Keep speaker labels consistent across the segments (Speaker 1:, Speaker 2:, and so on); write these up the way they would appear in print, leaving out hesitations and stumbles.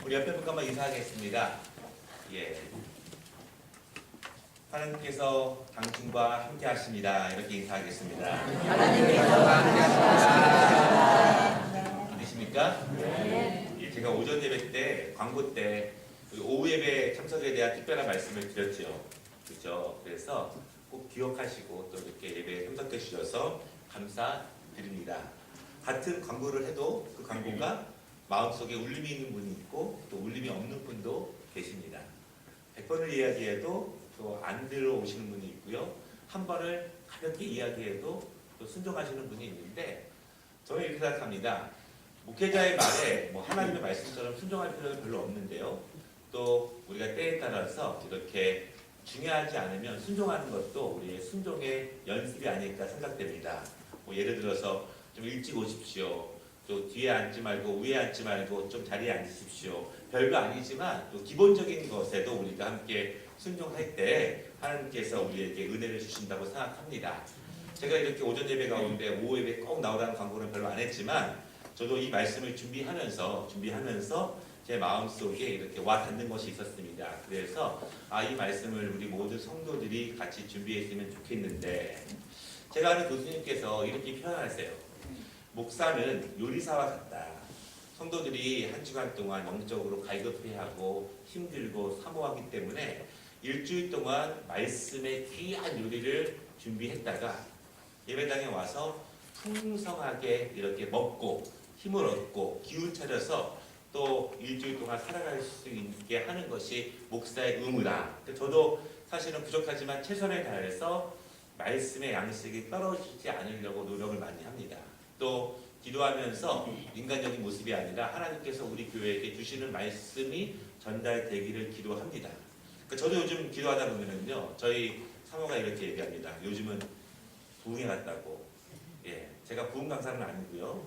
Speaker 1: 우리 옆에 분과 한번 인사하겠습니다. 예. 하나님께서 당신과 함께 하십니다. 이렇게 인사하겠습니다.
Speaker 2: 하나님께서 함께하십니다.
Speaker 1: 믿으십니까? 네. 예, 제가 오전 예배 때, 광고 때 오후 예배 참석에 대한 특별한 말씀을 드렸죠. 그렇죠? 그래서 꼭 기억하시고 또 이렇게 예배에 참석해 주셔서 감사드립니다. 같은 광고를 해도 그 광고가 마음속에 울림이 있는 분이 있고 또 울림이 없는 분도 계십니다. 100번을 이야기해도 또 안 들어오시는 분이 있고요. 한 번을 가볍게 이야기해도 또 순종하시는 분이 있는데 저는 이렇게 생각합니다. 목회자의 말에 하나님의 말씀처럼 순종할 필요는 별로 없는데요. 또 우리가 때에 따라서 이렇게 중요하지 않으면 순종하는 것도 우리의 순종의 연습이 아닐까 생각됩니다. 예를 들어서 좀 일찍 오십시오. 또 뒤에 앉지 말고 위에 앉지 말고 좀 자리에 앉으십시오. 별거 아니지만 또 기본적인 것에도 우리가 함께 순종할 때 하나님께서 우리에게 은혜를 주신다고 생각합니다. 제가 이렇게 오전 예배 가운데 오후 예배 꼭 나오라는 광고는 별로 안 했지만 저도 이 말씀을 준비하면서 제 마음속에 이렇게 와 닿는 것이 있었습니다. 그래서 이 말씀을 우리 모든 성도들이 같이 준비했으면 좋겠는데 제가 아는 교수님께서 이렇게 표현하세요. 목사는 요리사와 같다. 성도들이 한 주간 동안 영적으로 갈급해하고 힘들고 사모하기 때문에 일주일 동안 말씀의 귀한 요리를 준비했다가 예배당에 와서 풍성하게 이렇게 먹고 힘을 얻고 기운 차려서 또 일주일 동안 살아갈 수 있게 하는 것이 목사의 의무다. 저도 사실은 부족하지만 최선을 다해서 말씀의 양식이 떨어지지 않으려고 노력을 많이 합니다. 또 기도하면서 인간적인 모습이 아니라 하나님께서 우리 교회에게 주시는 말씀이 전달되기를 기도합니다. 저도 요즘 기도하다 보면은요, 저희 사모가 이렇게 얘기합니다. 요즘은 부흥에 갔다고. 예, 제가 부흥 강사는 아니고요.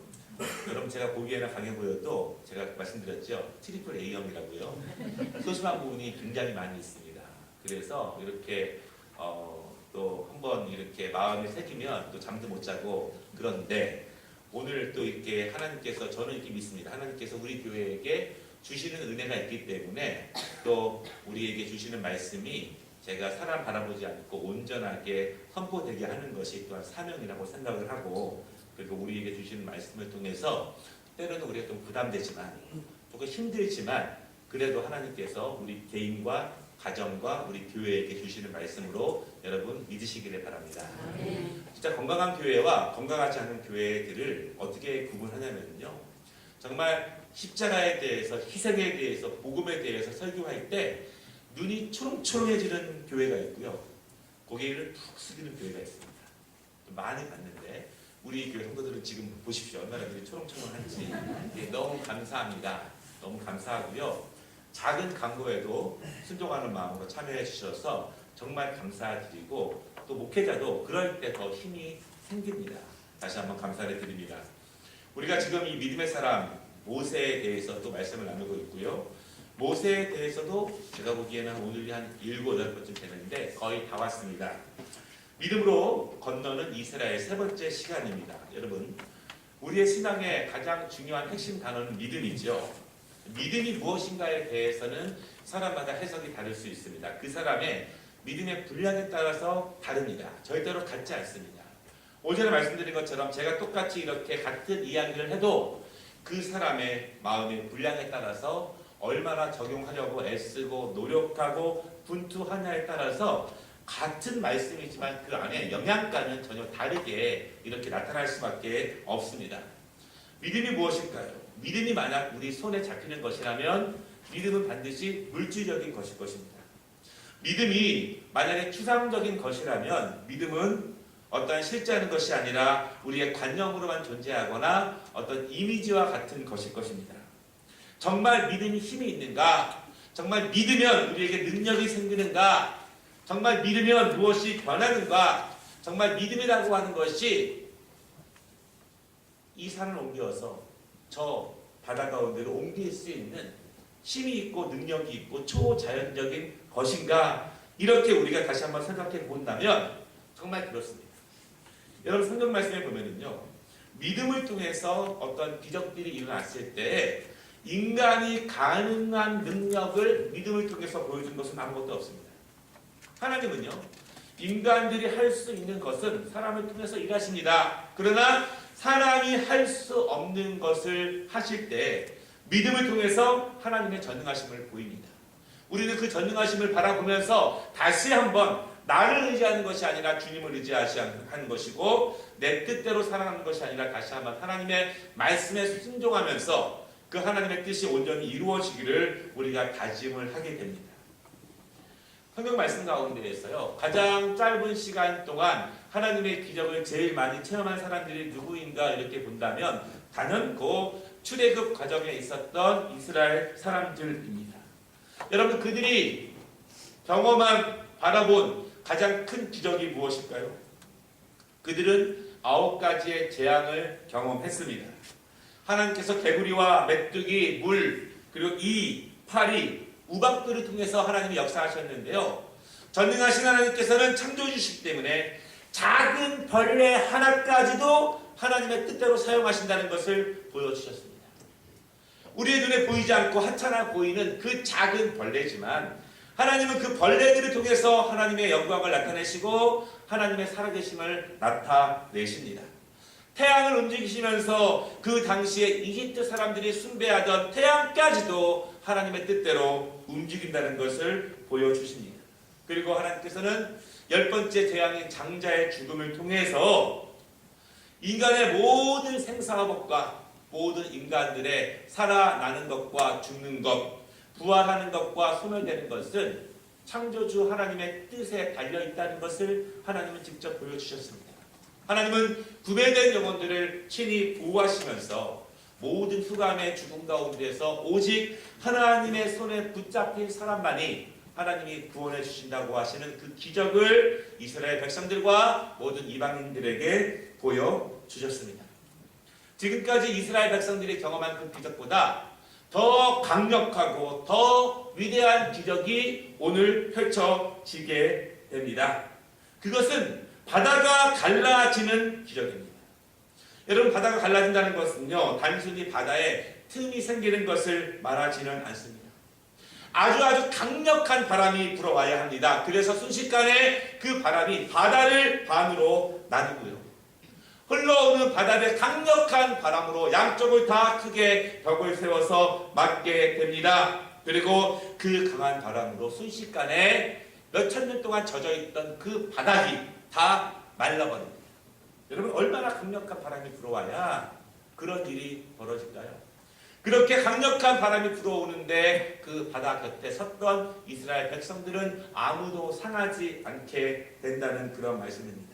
Speaker 1: 여러분 제가 보기에는 강해 보여도 제가 말씀드렸죠. 트리플 A형이라고요. 소심한 부분이 굉장히 많이 있습니다. 그래서 이렇게 또 한번 이렇게 마음에 새기면 또 잠도 못 자고 그런데 오늘 또 이렇게 하나님께서 저는 이렇게 믿습니다. 하나님께서 우리 교회에게 주시는 은혜가 있기 때문에 또 우리에게 주시는 말씀이 제가 사람 바라보지 않고 온전하게 선포되게 하는 것이 또한 사명이라고 생각을 하고 그리고 우리에게 주시는 말씀을 통해서 때로는 우리가 좀 부담되지만 조금 힘들지만 그래도 하나님께서 우리 개인과 가정과 우리 교회에게 주시는 말씀으로 여러분 믿으시기를 바랍니다. 진짜 건강한 교회와 건강하지 않은 교회들을 어떻게 구분하냐면요. 정말 십자가에 대해서 희생에 대해서 복음에 대해서 설교할 때 눈이 초롱초롱해지는 교회가 있고요. 고개를 푹 숙이는 교회가 있습니다. 많이 봤는데 우리 교회 성도들은 지금 보십시오. 얼마나 눈이 초롱초롱한지. 너무 감사합니다. 너무 감사하고요. 작은 광고에도 순종하는 마음으로 참여해 주셔서 정말 감사드리고 또 목회자도 그럴 때 더 힘이 생깁니다. 다시 한번 감사를 드립니다. 우리가 지금 이 믿음의 사람 모세에 대해서 또 말씀을 나누고 있고요. 모세에 대해서도 제가 보기에는 오늘이 한 7, 8번쯤 되는데 거의 다 왔습니다. 믿음으로 건너는 이스라엘 세 번째 시간입니다. 여러분, 우리의 신앙의 가장 중요한 핵심 단어는 믿음이죠. 믿음이 무엇인가에 대해서는 사람마다 해석이 다를 수 있습니다. 그 사람의 믿음의 분량에 따라서 다릅니다. 절대로 같지 않습니다. 오전에 말씀드린 것처럼 제가 똑같이 이렇게 같은 이야기를 해도 그 사람의 마음의 분량에 따라서 얼마나 적용하려고 애쓰고 노력하고 분투하냐에 따라서 같은 말씀이지만 그 안에 영양가는 전혀 다르게 이렇게 나타날 수밖에 없습니다. 믿음이 무엇일까요? 믿음이 만약 우리 손에 잡히는 것이라면 믿음은 반드시 물질적인 것일 것입니다. 믿음이 만약에 추상적인 것이라면 믿음은 어떠한 실제하는 것이 아니라 우리의 관념으로만 존재하거나 어떤 이미지와 같은 것일 것입니다. 정말 믿음이 힘이 있는가? 정말 믿으면 우리에게 능력이 생기는가? 정말 믿으면 무엇이 변하는가? 정말 믿음이라고 하는 것이 이 산을 옮겨서 저 바다 가운데로 옮길 수 있는 힘이 있고 능력이 있고 초자연적인 것인가? 이렇게 우리가 다시 한번 생각해 본다면 정말 그렇습니다. 여러분 성경 말씀에 보면은요. 믿음을 통해서 어떤 기적들이 일어났을 때 인간이 가능한 능력을 믿음을 통해서 보여준 것은 아무것도 없습니다. 하나님은요, 인간들이 할 수 있는 것은 사람을 통해서 일하십니다. 그러나 사람이 할 수 없는 것을 하실 때 믿음을 통해서 하나님의 전능하심을 보입니다. 우리는 그 전능하심을 바라보면서 다시 한번 나를 의지하는 것이 아니라 주님을 의지하는 것이고, 내 뜻대로 살아가는 것이 아니라 다시 한번 하나님의 말씀에 순종하면서 그 하나님의 뜻이 온전히 이루어지기를 우리가 다짐을 하게 됩니다. 성경 말씀 가운데에서요, 가장 짧은 시간 동안 하나님의 기적을 제일 많이 체험한 사람들이 누구인가 이렇게 본다면 단연코 출애굽 과정에 있었던 이스라엘 사람들입니다. 여러분, 그들이 경험한, 바라본 가장 큰 기적이 무엇일까요? 그들은 9가지의 재앙을 경험했습니다. 하나님께서 개구리와 메뚜기, 물, 그리고 이, 파리, 우박들을 통해서 하나님이 역사하셨는데요. 전능하신 하나님께서는 창조주시기 때문에 작은 벌레 하나까지도 하나님의 뜻대로 사용하신다는 것을 보여주셨습니다. 우리의 눈에 보이지 않고 하찮아 보이는 그 작은 벌레지만 하나님은 그 벌레들을 통해서 하나님의 영광을 나타내시고 하나님의 살아계심을 나타내십니다. 태양을 움직이시면서 그 당시에 이집트 사람들이 숭배하던 태양까지도 하나님의 뜻대로 움직인다는 것을 보여주십니다. 그리고 하나님께서는 10번째 재앙인 장자의 죽음을 통해서 인간의 모든 생사화복과 모든 인간들의 살아나는 것과 죽는 것, 부활하는 것과 소멸되는 것은 창조주 하나님의 뜻에 달려있다는 것을 하나님은 직접 보여주셨습니다. 하나님은 구별된 영혼들을 친히 보호하시면서 모든 흑암의 죽음 가운데서 오직 하나님의 손에 붙잡힌 사람만이 하나님이 구원해 주신다고 하시는 그 기적을 이스라엘 백성들과 모든 이방인들에게 보여주셨습니다. 지금까지 이스라엘 백성들이 경험한 그 기적보다 더 강력하고 더 위대한 기적이 오늘 펼쳐지게 됩니다. 그것은 바다가 갈라지는 기적입니다. 여러분, 바다가 갈라진다는 것은요, 단순히 바다에 틈이 생기는 것을 말하지는 않습니다. 아주 강력한 바람이 불어와야 합니다. 그래서 순식간에 그 바람이 바다를 반으로 나누고요, 흘러오는 바다의 강력한 바람으로 양쪽을 다 크게 벽을 세워서 막게 됩니다. 그리고 그 강한 바람으로 순식간에 몇천 년 동안 젖어있던 그 바닥이 다 말라버립니다. 여러분, 얼마나 강력한 바람이 불어와야 그런 일이 벌어질까요? 그렇게 강력한 바람이 불어오는데 그 바다 곁에 섰던 이스라엘 백성들은 아무도 상하지 않게 된다는 그런 말씀입니다.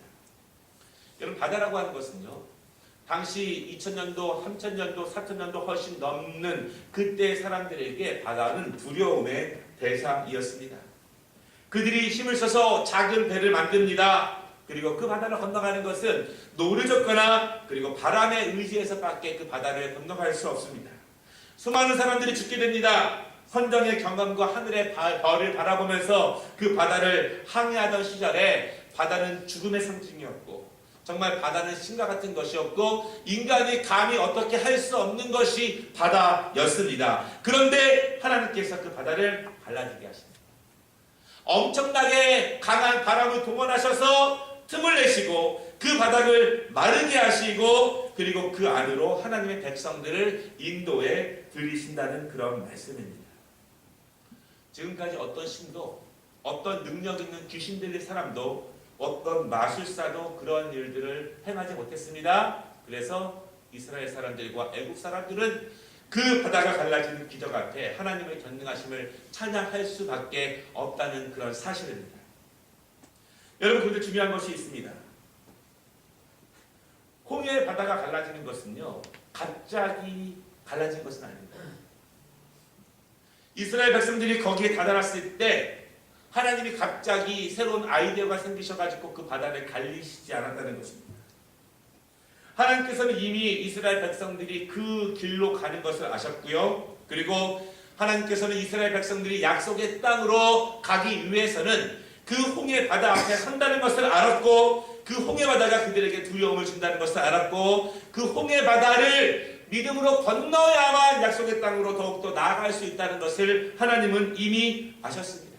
Speaker 1: 여러분, 바다라고 하는 것은요, 당시 2000년도, 3000년도, 4000년도 훨씬 넘는 그때 사람들에게 바다는 두려움의 대상이었습니다. 그들이 힘을 써서 작은 배를 만듭니다. 그리고 그 바다를 건너가는 것은 노를 젓거나 그리고 바람에 의지해서밖에 그 바다를 건너갈 수 없습니다. 수많은 사람들이 죽게 됩니다. 선정의 경험과 하늘의 별을 바라보면서 그 바다를 항해하던 시절에 바다는 죽음의 상징이었고, 정말 바다는 신과 같은 것이었고, 인간이 감히 어떻게 할 수 없는 것이 바다였습니다. 그런데 하나님께서 그 바다를 갈라지게 하십니다. 엄청나게 강한 바람을 동원하셔서 틈을 내시고 그 바닥을 마르게 하시고, 그리고 그 안으로 하나님의 백성들을 인도해 들이신다는 그런 말씀입니다. 지금까지 어떤 신도, 어떤 능력 있는 귀신 들린 사람도, 어떤 마술사도 그런 일들을 행하지 못했습니다. 그래서 이스라엘 사람들과 애국 사람들은 그 바다가 갈라지는 기적 앞에 하나님의 전능하심을 찬양할 수밖에 없다는 그런 사실입니다. 여러분, 그런데 중요한 것이 있습니다. 홍해의 바다가 갈라지는 것은요, 갑자기 갈라진 것은 아닙니다. 이스라엘 백성들이 거기에 다다랐을 때 하나님이 갑자기 새로운 아이디어가 생기셔가지고 그 바다를 갈리시지 않았다는 것입니다. 하나님께서는 이미 이스라엘 백성들이 그 길로 가는 것을 아셨고요. 그리고 하나님께서는 이스라엘 백성들이 약속의 땅으로 가기 위해서는 그 홍해 바다 앞에 선다는 것을 알았고, 그 홍해 바다가 그들에게 두려움을 준다는 것을 알았고, 그 홍해 바다를 믿음으로 건너야만 약속의 땅으로 더욱더 나아갈 수 있다는 것을 하나님은 이미 아셨습니다.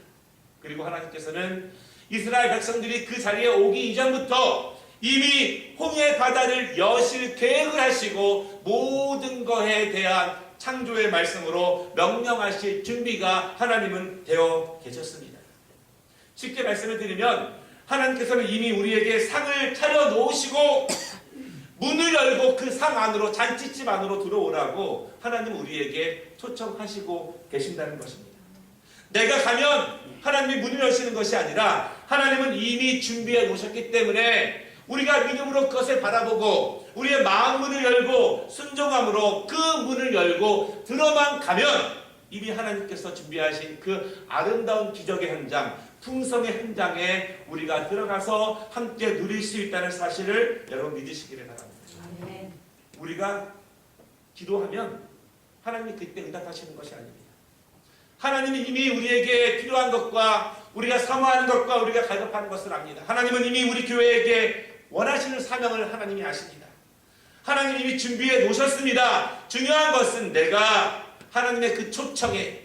Speaker 1: 그리고 하나님께서는 이스라엘 백성들이 그 자리에 오기 이전부터 이미 홍해 바다를 여실 계획을 하시고 모든 것에 대한 창조의 말씀으로 명령하실 준비가 하나님은 되어 계셨습니다. 쉽게 말씀을 드리면 하나님께서는 이미 우리에게 상을 차려 놓으시고 문을 열고 그 상 안으로, 잔치집 안으로 들어오라고 하나님은 우리에게 초청하시고 계신다는 것입니다. 내가 가면 하나님이 문을 여시는 것이 아니라 하나님은 이미 준비해 놓으셨기 때문에 우리가 믿음으로 그것을 바라보고 우리의 마음 문을 열고 순종함으로 그 문을 열고 들어만 가면 이미 하나님께서 준비하신 그 아름다운 기적의 현장, 풍성의 현장에 우리가 들어가서 함께 누릴 수 있다는 사실을 여러분 믿으시기를 바랍니다. 우리가 기도하면 하나님이 그때 응답하시는 것이 아닙니다. 하나님이 이미 우리에게 필요한 것과 우리가 사모하는 것과 우리가 갈급하는 것을 압니다. 하나님은 이미 우리 교회에게 원하시는 사명을 하나님이 아십니다. 하나님이 이미 준비해 놓으셨습니다. 중요한 것은 내가 하나님의 그 초청에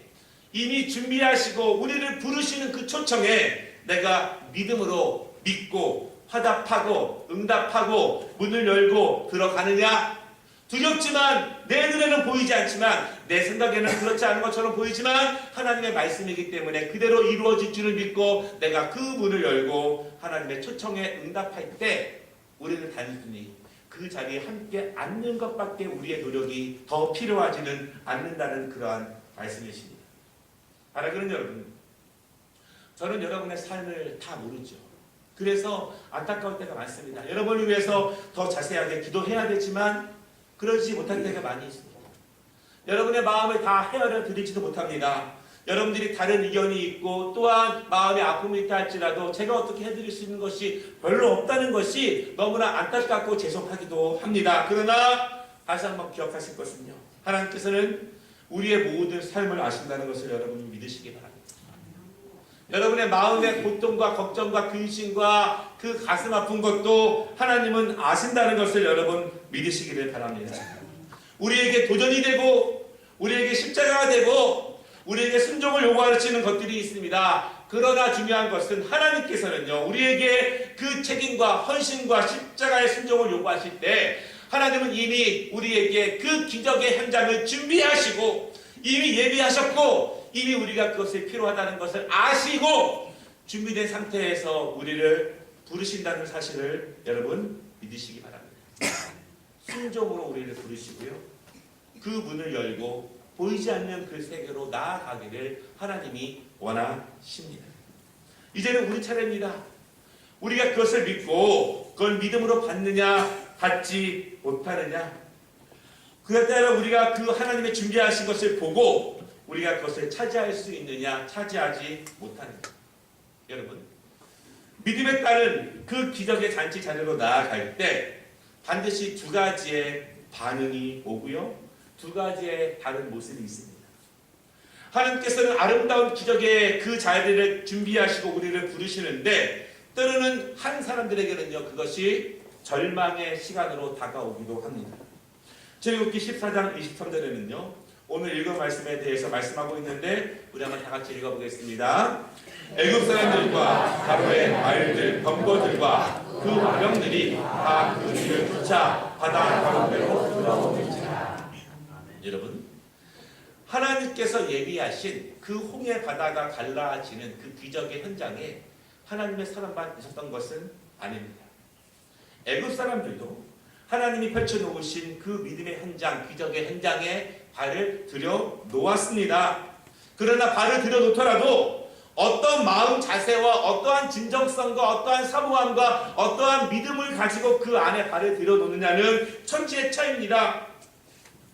Speaker 1: 이미 준비하시고 우리를 부르시는 그 초청에 내가 믿음으로 믿고 화답하고 응답하고 문을 열고 들어가느냐? 두렵지만 내 눈에는 보이지 않지만 내 생각에는 그렇지 않은 것처럼 보이지만 하나님의 말씀이기 때문에 그대로 이루어질 줄을 믿고 내가 그 문을 열고 하나님의 초청에 응답할 때 우리는 단순히 그 자리에 함께 앉는 것밖에 우리의 노력이 더 필요하지는 않는다는 그러한 말씀이십니다. 사랑하는 여러분, 저는 여러분의 삶을 다 모르죠. 그래서 안타까울 때가 많습니다. 여러분을 위해서 더 자세하게 기도해야 되지만 그러지 못할 때가 많이 있습니다. 여러분의 마음을 다 헤아려 드리지도 못합니다. 여러분들이 다른 의견이 있고 또한 마음의 아픔이 있다 할지라도 제가 어떻게 해드릴 수 있는 것이 별로 없다는 것이 너무나 안타깝고 죄송하기도 합니다. 그러나 다시 한번 기억하실 것은요. 하나님께서는 우리의 모든 삶을 아신다는 것을 여러분이 믿으시기 바랍니다. 여러분의 마음의 고통과 걱정과 근심과 그 가슴 아픈 것도 하나님은 아신다는 것을 여러분 믿으시기를 바랍니다. 우리에게 도전이 되고 우리에게 십자가가 되고 우리에게 순종을 요구하시는 것들이 있습니다. 그러나 중요한 것은 하나님께서는요. 우리에게 그 책임과 헌신과 십자가의 순종을 요구하실 때 하나님은 이미 우리에게 그 기적의 현장을 준비하시고 이미 예비하셨고 이미 우리가 그것이 필요하다는 것을 아시고 준비된 상태에서 우리를 부르신다는 사실을 여러분 믿으시기 바랍니다. 순종으로 우리를 부르시고요. 그 문을 열고 보이지 않는 그 세계로 나아가기를 하나님이 원하십니다. 이제는 우리 차례입니다. 우리가 그것을 믿고 그걸 믿음으로 받느냐 받지 못하느냐 그에 따라 우리가 그 하나님의 준비하신 것을 보고 우리가 그것을 차지할 수 있느냐 차지하지 못하느냐. 여러분 믿음에 따른 그 기적의 잔치 자리로 나아갈 때 반드시 두 가지의 반응이 오고요. 두 가지의 다른 모습이 있습니다. 하나님께서는 아름다운 기적의 그 자리를 준비하시고 우리를 부르시는데 때로는 한 사람들에게는요. 그것이 절망의 시간으로 다가오기도 합니다. 출애굽기 14장 23절에는요. 오늘 읽은 말씀에 대해서 말씀하고 있는데 우리 한번 다 같이 읽어보겠습니다. 애굽 사람들과 바로의 말들, 병거들과 그 마병들이 다 그 뒤를 쫓아 바다 가운데로 들어오는지라. 여러분, 하나님께서 예비하신 그 홍해 바다가 갈라지는 그 기적의 현장에 하나님의 사람만 있었던 것은 아닙니다. 애굽 사람들도 하나님이 펼쳐놓으신 그 믿음의 현장, 기적의 현장에 발을 들여 놓았습니다. 그러나 발을 들여 놓더라도 어떤 마음 자세와 어떠한 진정성과 어떠한 사모함과 어떠한 믿음을 가지고 그 안에 발을 들여 놓느냐는 천지의 차이입니다.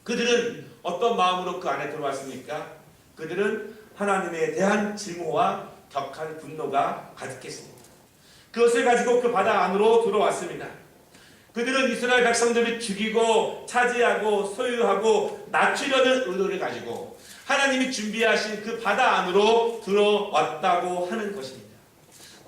Speaker 1: 그들은 어떤 마음으로 그 안에 들어왔습니까? 그들은 하나님에 대한 증오와 격한 분노가 가득했습니다. 그것을 가지고 그 바다 안으로 들어왔습니다. 그들은 이스라엘 백성들을 죽이고 차지하고 소유하고 낮추려는 의도를 가지고 하나님이 준비하신 그 바다 안으로 들어왔다고 하는 것입니다.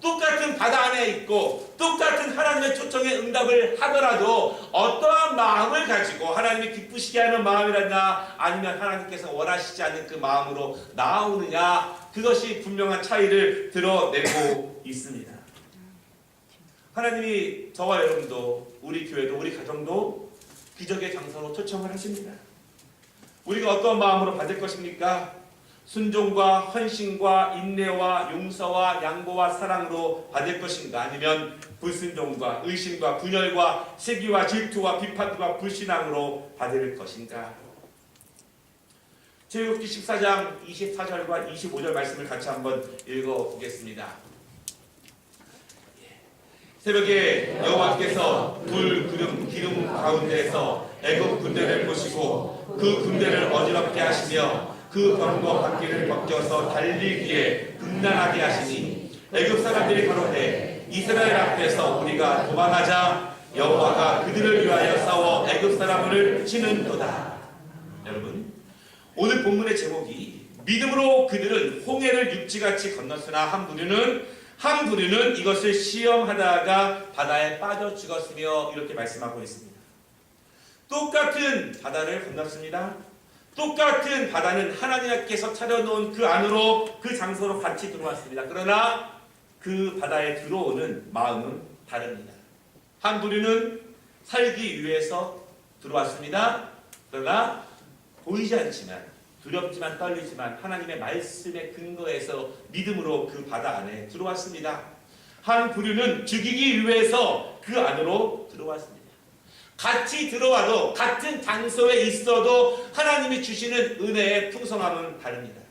Speaker 1: 똑같은 바다 안에 있고 똑같은 하나님의 초청에 응답을 하더라도 어떠한 마음을 가지고 하나님이 기쁘시게 하는 마음이라나 아니면 하나님께서 원하시지 않는 그 마음으로 나아오느냐, 그것이 분명한 차이를 드러내고 있습니다. 하나님이 저와 여러분도, 우리 교회도, 우리 가정도 기적의 장소로 초청을 하십니다. 우리가 어떤 마음으로 받을 것입니까? 순종과 헌신과 인내와 용서와 양보와 사랑으로 받을 것인가? 아니면 불순종과 의심과 분열과 시기와 질투와 비판과 불신앙으로 받을 것인가? 출애굽기 14장 24절과 25절 말씀을 같이 한번 읽어보겠습니다. 새벽에 여호와께서 불, 기름 가운데에서 애굽 군대를 보시고 그 군대를 어지럽게 하시며 그 병거 바퀴를 벗겨서 달리기에 금난하게 하시니 애굽 사람들이 가로되 이스라엘 앞에서 우리가 도망하자 여호와가 그들을 위하여 싸워 애굽 사람을 치는도다. 여러분, 오늘 본문의 제목이 믿음으로 그들은 홍해를 육지같이 건넜으나 한 부류는 이것을 시험하다가 바다에 빠져 죽었으며 이렇게 말씀하고 있습니다. 똑같은 바다를 건넜습니다. 똑같은 바다는 하나님께서 차려놓은 그 안으로, 그 장소로 같이 들어왔습니다. 그러나 그 바다에 들어오는 마음은 다릅니다. 한 부류는 살기 위해서 들어왔습니다. 그러나 보이지 않지만, 두렵지만 떨리지만 하나님의 말씀에 근거해서 믿음으로 그 바다 안에 들어왔습니다. 한 부류는 죽이기 위해서 그 안으로 들어왔습니다. 같이 들어와도 같은 장소에 있어도 하나님이 주시는 은혜의 풍성함은 다릅니다.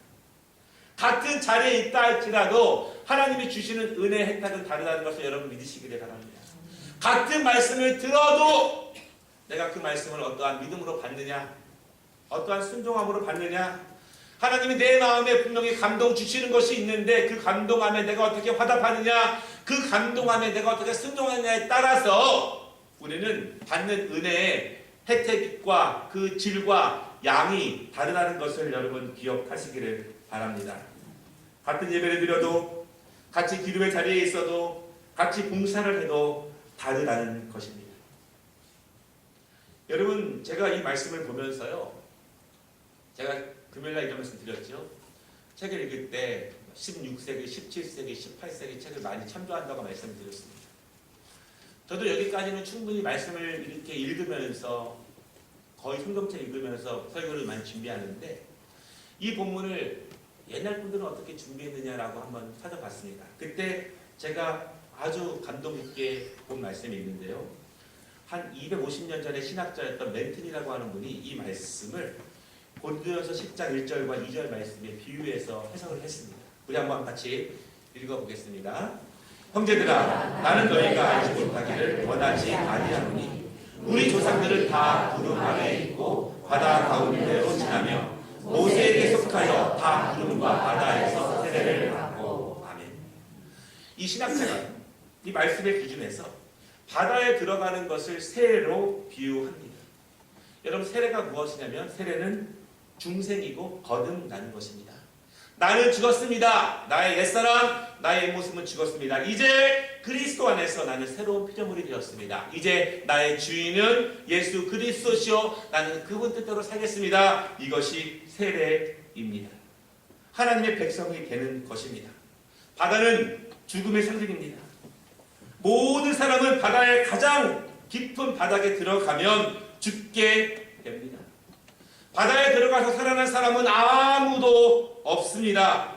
Speaker 1: 같은 자리에 있다 할지라도 하나님이 주시는 은혜의 혜택은 다르다는 것을 여러분 믿으시기를 바랍니다. 같은 말씀을 들어도 내가 그 말씀을 어떠한 믿음으로 받느냐, 어떠한 순종함으로 받느냐, 하나님이 내 마음에 분명히 감동 주시는 것이 있는데 그 감동함에 내가 어떻게 화답하느냐, 그 감동함에 내가 어떻게 순종하느냐에 따라서 우리는 받는 은혜의 혜택과 그 질과 양이 다르다는 것을 여러분 기억하시기를 바랍니다. 같은 예배를 드려도, 같이 기도의 자리에 있어도, 같이 봉사를 해도 다르다는 것입니다. 여러분, 제가 이 말씀을 보면서요, 제가 금요일날 이런 말씀 드렸죠. 책을 읽을 때 16세기, 17세기, 18세기 책을 많이 참조한다고 말씀드렸습니다. 저도 여기까지는 충분히 말씀을 이렇게 읽으면서, 거의 성경책 읽으면서 설교를 많이 준비하는데, 이 본문을 옛날 분들은 어떻게 준비했느냐라고 한번 찾아봤습니다. 그때 제가 아주 감동 있게 본 말씀이 있는데요. 한 250년 전에 신학자였던 멘튼이라고 하는 분이 이 말씀을 고린도전서 10장 1절과 2절 말씀에 비유해서 해석을 했습니다. 우리 한번 같이 읽어보겠습니다. 형제들아, 나는 너희가 알지 못하기를 원하지 아니하노니 우리 조상들은 다 구름 아래에 있고 바다 가운데로 지나며 모세에게 속하여 다 구름과 바다에서 세례를 받고. 아멘. 이 신학자가 이 말씀의 기준에서 바다에 들어가는 것을 세례로 비유합니다. 여러분, 세례가 무엇이냐면 세례는 중생이고 거듭나는 것입니다. 나는 죽었습니다. 나의 옛사람, 나의 모습은 죽었습니다. 이제 그리스도 안에서 나는 새로운 피조물이 되었습니다. 이제 나의 주인은 예수 그리스도시요, 나는 그분 뜻대로 살겠습니다. 이것이 세례입니다. 하나님의 백성이 되는 것입니다. 바다는 죽음의 상징입니다. 모든 사람은 바다의 가장 깊은 바닥에 들어가면 죽게 됩니다. 바다에 들어가서 살아난 사람은 아무도 없습니다.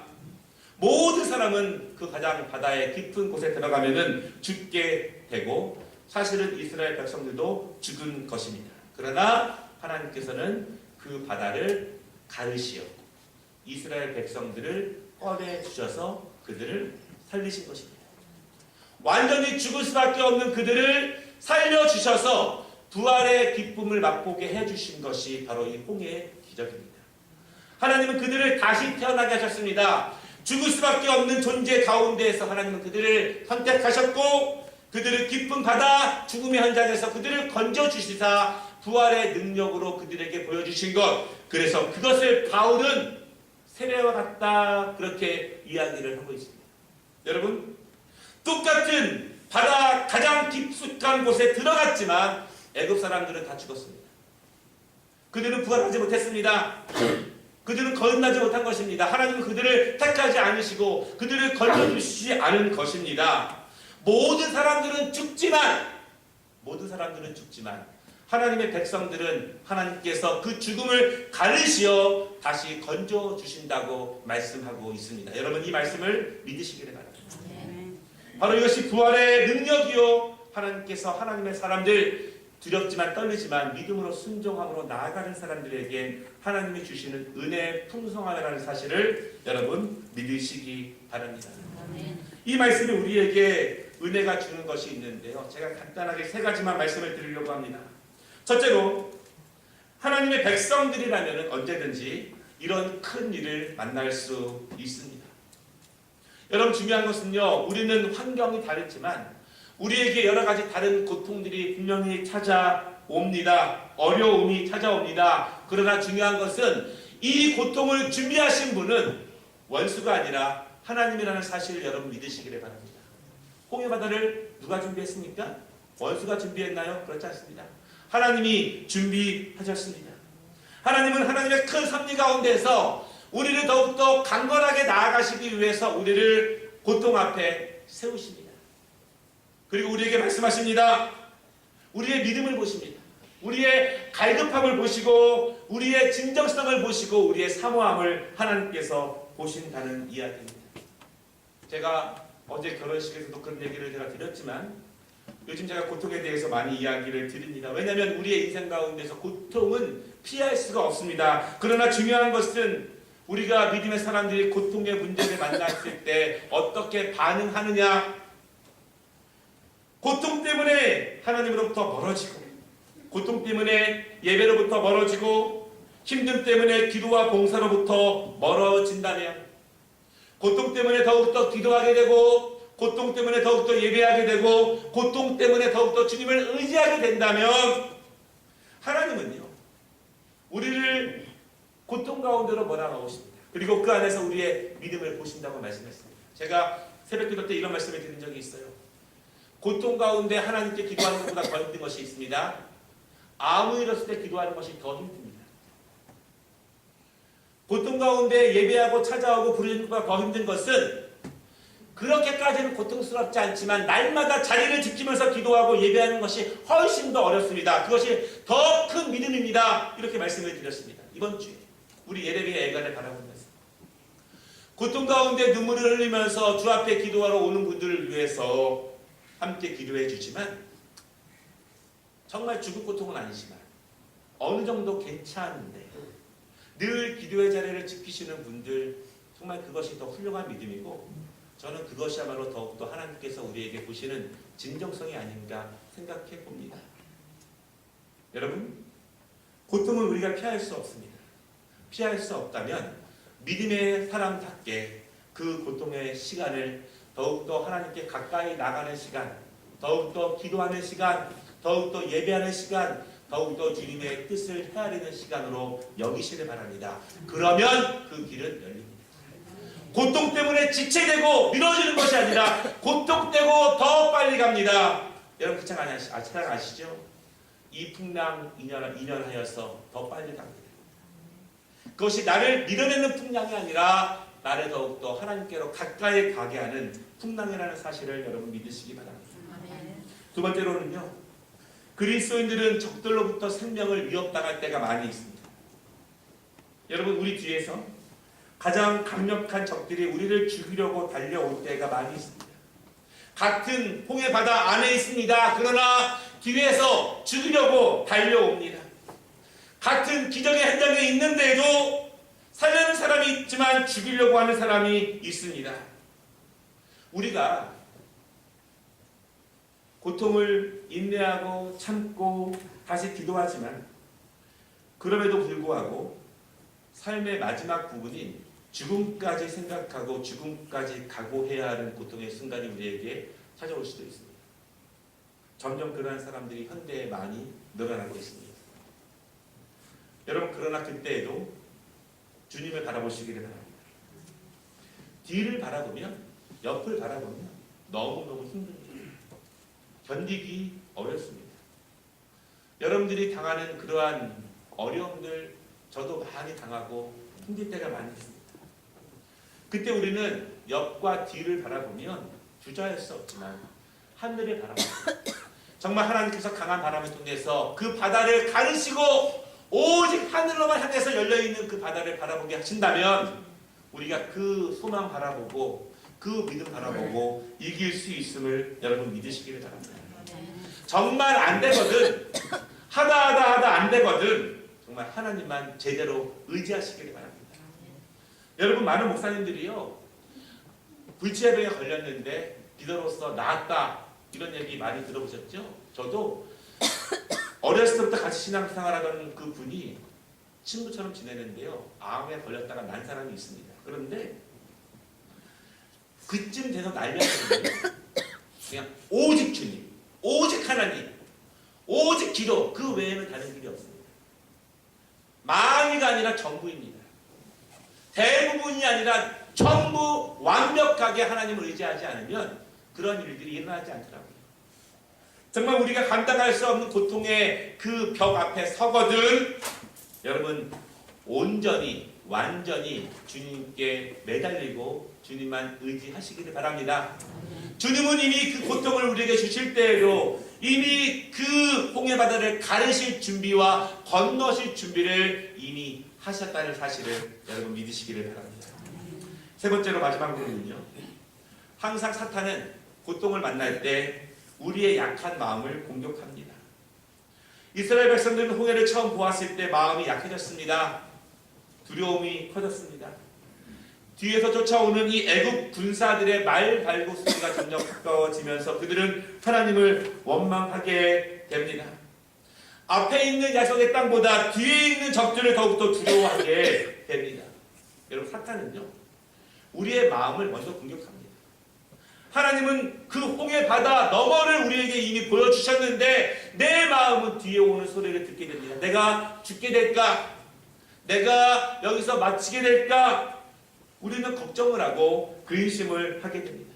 Speaker 1: 모든 사람은 그 가장 바다의 깊은 곳에 들어가면은 죽게 되고, 사실은 이스라엘 백성들도 죽은 것입니다. 그러나 하나님께서는 그 바다를 가르시어 이스라엘 백성들을 꺼내 주셔서 그들을 살리신 것입니다. 완전히 죽을 수밖에 없는 그들을 살려주셔서 부활의 기쁨을 맛보게 해주신 것이 바로 이 홍해의 기적입니다. 하나님은 그들을 다시 태어나게 하셨습니다. 죽을 수밖에 없는 존재 가운데에서 하나님은 그들을 선택하셨고, 그들을 깊은 바다 죽음의 현장에서 그들을 건져주시사 부활의 능력으로 그들에게 보여주신 것, 그래서 그것을 바울은 세례와 같다 그렇게 이야기를 하고 있습니다. 여러분, 똑같은 바다 가장 깊숙한 곳에 들어갔지만 애굽 사람들은 다 죽었습니다. 그들은 부활하지 못했습니다. 그들은 거듭나지 못한 것입니다. 하나님은 그들을 택하지 않으시고 그들을 건져주시지 않은 것입니다. 모든 사람들은 죽지만 하나님의 백성들은 하나님께서 그 죽음을 가르시어 다시 건져주신다고 말씀하고 있습니다. 여러분, 이 말씀을 믿으시기를 바랍니다. 바로 이것이 부활의 능력이요, 하나님께서 하나님의 사람들, 두렵지만 떨리지만 믿음으로 순종함으로 나아가는 사람들에게 하나님이 주시는 은혜의 풍성함이라는 사실을 여러분 믿으시기 바랍니다. 이 말씀이 우리에게 은혜가 주는 것이 있는데요, 제가 간단하게 세 가지만 말씀을 드리려고 합니다. 첫째로, 하나님의 백성들이라면 언제든지 이런 큰 일을 만날 수 있습니다. 여러분, 중요한 것은요, 우리는 환경이 다르지만 우리에게 여러 가지 다른 고통들이 분명히 찾아옵니다. 어려움이 찾아옵니다. 그러나 중요한 것은 이 고통을 준비하신 분은 원수가 아니라 하나님이라는 사실을 여러분 믿으시기를 바랍니다. 홍해바다를 누가 준비했습니까? 원수가 준비했나요? 그렇지 않습니다. 하나님이 준비하셨습니다. 하나님은 하나님의 큰 섭리 가운데서 우리를 더욱더 강건하게 나아가시기 위해서 우리를 고통 앞에 세우십니다. 그리고 우리에게 말씀하십니다. 우리의 믿음을 보십니다. 우리의 갈급함을 보시고 우리의 진정성을 보시고 우리의 사모함을 하나님께서 보신다는 이야기입니다. 제가 어제 결혼식에서도 그런 얘기를 제가 드렸지만 요즘 제가 고통에 대해서 많이 이야기를 드립니다. 왜냐하면 우리의 인생 가운데서 고통은 피할 수가 없습니다. 그러나 중요한 것은 우리가 믿음의 사람들이 고통의 문제를 만났을 때 어떻게 반응하느냐. 고통 때문에 하나님으로부터 멀어지고, 고통 때문에 예배로부터 멀어지고, 힘듦 때문에 기도와 봉사로부터 멀어진다면, 고통 때문에 더욱더 기도하게 되고, 고통 때문에 더욱더 예배하게 되고, 고통 때문에 더욱더 주님을 의지하게 된다면 하나님은요, 우리를 고통 가운데로 몰아넣으십니다. 그리고 그 안에서 우리의 믿음을 보신다고 말씀했습니다. 제가 새벽기도 때 이런 말씀을 드린 적이 있어요. 고통 가운데 하나님께 기도하는 것보다 더 힘든 것이 있습니다. 아무 일 없을 때 기도하는 것이 더 힘듭니다. 고통 가운데 예배하고 찾아오고 부르는 것보다 더 힘든 것은 그렇게까지는 고통스럽지 않지만 날마다 자리를 지키면서 기도하고 예배하는 것이 훨씬 더 어렵습니다. 그것이 더 큰 믿음입니다. 이렇게 말씀을 드렸습니다. 이번 주에 우리 예레미야 예간을 바라보면서 고통 가운데 눈물을 흘리면서 주 앞에 기도하러 오는 분들을 위해서 함께 기도해 주지만 정말 죽을 고통은 아니지만 어느 정도 괜찮은데 늘 기도의 자리를 지키시는 분들, 정말 그것이 더 훌륭한 믿음이고 저는 그것이야말로 더욱더 하나님께서 우리에게 보시는 진정성이 아닌가 생각해 봅니다. 여러분, 고통은 우리가 피할 수 없습니다. 피할 수 없다면 믿음의 사람답게 그 고통의 시간을 더욱더 하나님께 가까이 나가는 시간, 더욱더 기도하는 시간, 더욱더 예배하는 시간, 더욱더 주님의 뜻을 헤아리는 시간으로 여기시길 바랍니다. 그러면 그 길은 열립니다. 고통 때문에 지체되고 미뤄지는 것이 아니라 고통되고 더 빨리 갑니다. 여러분 그 책 아시죠? 이 풍랑 2년하여서 더 빨리 갑니다. 그것이 나를 밀어내는 풍랑이 아니라 나를 더욱더 하나님께로 가까이 가게 하는 풍랑이라는 사실을 여러분 믿으시기 바랍니다. 두 번째로는요, 그리스도인들은 적들로부터 생명을 위협당할 때가 많이 있습니다. 여러분, 우리 뒤에서 가장 강력한 적들이 우리를 죽이려고 달려올 때가 많이 있습니다. 같은 홍해 바다 안에 있습니다. 그러나 뒤에서 죽이려고 달려옵니다. 같은 기적의 현장에 있는데도 살려는 사람이 있지만 죽이려고 하는 사람이 있습니다. 우리가 고통을 인내하고 참고 다시 기도하지만 그럼에도 불구하고 삶의 마지막 부분인 죽음까지 생각하고 죽음까지 각오해야 하는 고통의 순간이 우리에게 찾아올 수도 있습니다. 점점 그러한 사람들이 현대에 많이 늘어나고 있습니다. 여러분, 그러나 그때에도 주님을 바라보시기를 바랍니다. 뒤를 바라보면, 옆을 바라보면 너무너무 힘듭니다. 견디기 어렵습니다. 여러분들이 당하는 그러한 어려움들 저도 많이 당하고 힘들 때가 많이 있습니다. 그때 우리는 옆과 뒤를 바라보면 주저할 수 없지만 하늘을 바라봅니다. 정말 하나님께서 강한 바람을 통해서 그 바다를 가르시고 오직 하늘로만 향해서 열려있는 그 바다를 바라보게 하신다면 우리가 그 소망 바라보고 그 믿음 바라보고 이길 수 있음을 여러분 믿으시기를 바랍니다. 정말 안 되거든, 하다 안 되거든, 정말 하나님만 제대로 의지하시기를 바랍니다. 여러분, 많은 목사님들이요, 불치병에 걸렸는데 기도로서 나았다 이런 얘기 많이 들어보셨죠? 저도 어렸을 때부터 같이 신앙생활하던 그 분이 친구처럼 지내는데요, 암에 걸렸다가 난 사람이 있습니다. 그런데 그쯤 돼서 날렸는데 그냥 오직 주님, 오직 하나님, 오직 기도, 그 외에는 다른 길이 없습니다. 많이가 아니라 전부입니다. 대부분이 아니라 전부 완벽하게 하나님을 의지하지 않으면 그런 일들이 일어나지 않더라고요. 정말 우리가 감당할 수 없는 고통의 그 벽 앞에 서거든 여러분 온전히 완전히 주님께 매달리고 주님만 의지하시기를 바랍니다. 주님은 이미 그 고통을 우리에게 주실 때에도 이미 그 홍해 바다를 가르실 준비와 건너실 준비를 이미 하셨다는 사실을 여러분 믿으시기를 바랍니다. 세 번째로 마지막 부분은요, 항상 사탄은 고통을 만날 때 우리의 약한 마음을 공격합니다. 이스라엘 백성들은 홍해를 처음 보았을 때 마음이 약해졌습니다. 두려움이 커졌습니다. 뒤에서 쫓아오는 이 애국 군사들의 말발굽 소리가 점점 가까워지면서 그들은 하나님을 원망하게 됩니다. 앞에 있는 야속의 땅보다 뒤에 있는 적들을 더욱더 두려워하게 됩니다. 여러분, 사탄은요, 우리의 마음을 먼저 공격합니다. 하나님은 그 홍해 바다 너머를 우리에게 이미 보여주셨는데 내 마음은 뒤에 오는 소리를 듣게 됩니다. 내가 죽게 될까? 내가 여기서 마치게 될까? 우리는 걱정을 하고 근심을 하게 됩니다.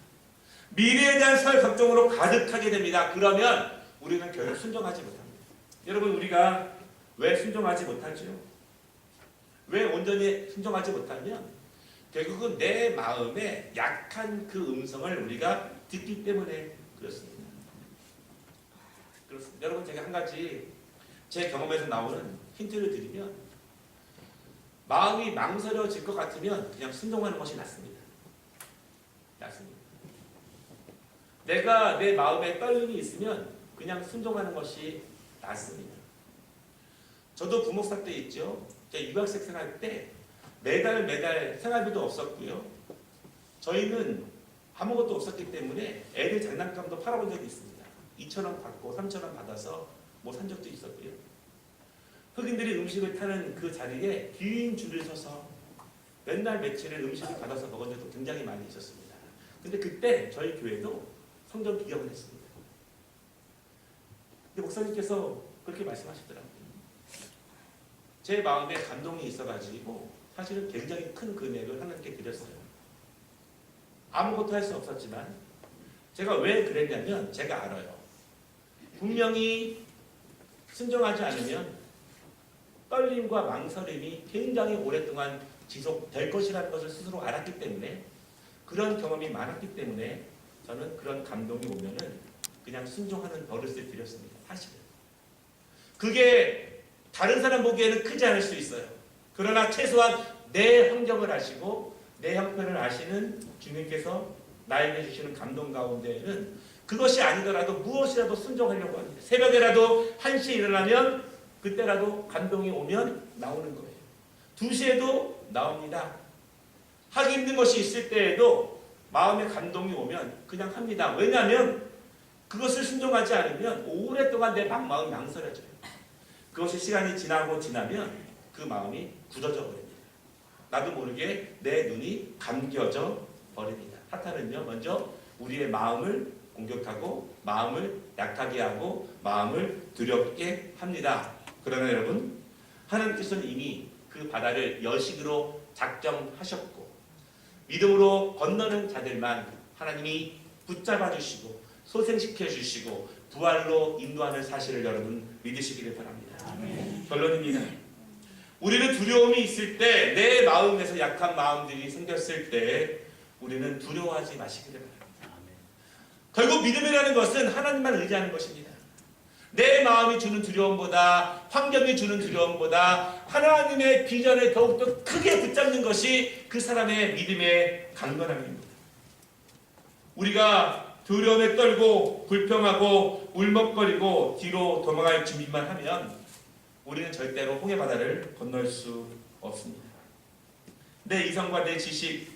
Speaker 1: 미래에 대한 설 걱정으로 가득하게 됩니다. 그러면 우리는 결국 순종하지 못합니다. 여러분, 우리가 왜 순종하지 못하죠? 왜 온전히 순종하지 못하면 결국은 내 마음에 약한 그 음성을 우리가 듣기 때문에 그렇습니다. 여러분, 제가 한 가지 제 경험에서 나오는 힌트를 드리면, 마음이 망설여질 것 같으면 그냥 순종하는 것이 낫습니다. 내가 내 마음에 떨림이 있으면 그냥 순종하는 것이 낫습니다. 저도 부목사 때 있죠. 제가 유학생 생활 때 매달 생활비도 없었고요. 저희는 아무것도 없었기 때문에 애들 장난감도 팔아본 적이 있습니다. 2,000원 받고 3,000원 받아서 뭐 산 적도 있었고요. 흑인들이 음식을 타는 그 자리에 긴 줄을 서서 맨날 며칠을 음식을 받아서 먹은 적도 굉장히 많이 있었습니다. 근데 그때 저희 교회도 성전 비경을 했습니다. 근데 목사님께서 그렇게 말씀하시더라고요. 제 마음에 감동이 있어가지고 사실은 굉장히 큰 금액을 하나님께 드렸어요. 아무것도 할 수 없었지만 제가 왜 그랬냐면 제가 알아요. 분명히 순종하지 않으면 떨림과 망설임이 굉장히 오랫동안 지속될 것이라는 것을 스스로 알았기 때문에, 그런 경험이 많았기 때문에 저는 그런 감동이 오면은 그냥 순종하는 버릇을 들였습니다. 사실은 그게 다른 사람 보기에는 크지 않을 수 있어요. 그러나 최소한 내 환경을 아시고 내 형편을 아시는 주님께서 나에게 주시는 감동 가운데에는 그것이 아니더라도 무엇이라도 순종하려고 합니다. 새벽에라도 1시에 일어나면 그때라도 감동이 오면 나오는 거예요. 2시에도 나옵니다. 하기 힘든 것이 있을 때에도 마음에 감동이 오면 그냥 합니다. 왜냐하면 그것을 순종하지 않으면 오랫동안 내 마음이 망설여져요. 그것이 시간이 지나면 그 마음이 굳어져 버립니다. 나도 모르게 내 눈이 감겨져 버립니다. 사탄은요, 먼저 우리의 마음을 공격하고 마음을 약하게 하고 마음을 두렵게 합니다. 그러나 여러분, 하나님께서는 이미 그 바다를 여식으로 작정하셨고 믿음으로 건너는 자들만 하나님이 붙잡아 주시고 소생시켜 주시고 부활로 인도하는 사실을 여러분 믿으시기를 바랍니다. 결론입니다. 우리는 두려움이 있을 때, 내 마음에서 약한 마음들이 생겼을 때 우리는 두려워하지 마시기를 바랍니다. 결국 믿음이라는 것은 하나님만 의지하는 것입니다. 내 마음이 주는 두려움보다, 환경이 주는 두려움보다 하나님의 비전을 더욱더 크게 붙잡는 것이 그 사람의 믿음의 강건함입니다. 우리가 두려움에 떨고 불평하고 울먹거리고 뒤로 도망갈 준비만 하면 우리는 절대로 홍해 바다를 건널 수 없습니다. 내 이성과 내 지식,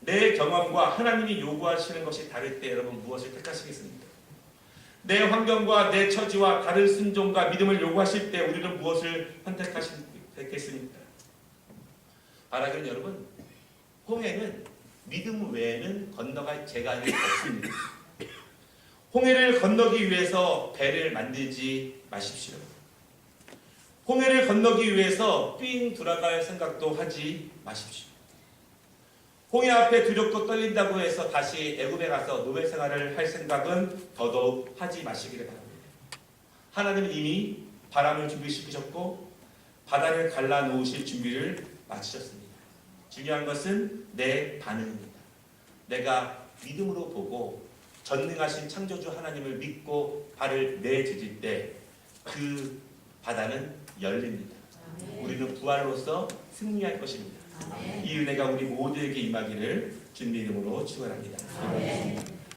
Speaker 1: 내 경험과 하나님이 요구하시는 것이 다를 때 여러분 무엇을 택하시겠습니까? 내 환경과 내 처지와 다른 순종과 믿음을 요구하실 때 우리는 무엇을 선택하시겠습니까? 바라기는 여러분, 홍해는 믿음 외에는 건너갈 재간이 없습니다. 홍해를 건너기 위해서 배를 만들지 마십시오. 홍해를 건너기 위해서 삥 돌아갈 생각도 하지 마십시오. 홍해 앞에 두렵고 떨린다고 해서 다시 애굽에 가서 노예 생활을 할 생각은 더더욱 하지 마시기를 바랍니다. 하나님은 이미 바람을 준비시키셨고 바다를 갈라놓으실 준비를 마치셨습니다. 중요한 것은 내 반응입니다. 내가 믿음으로 보고 전능하신 창조주 하나님을 믿고 발을 내디딜 때 그 바다는 열립니다. 우리는 부활로서 승리할 것입니다. 이 은혜가 우리 모두에게 임하기를 주님의 이름으로 축원합니다.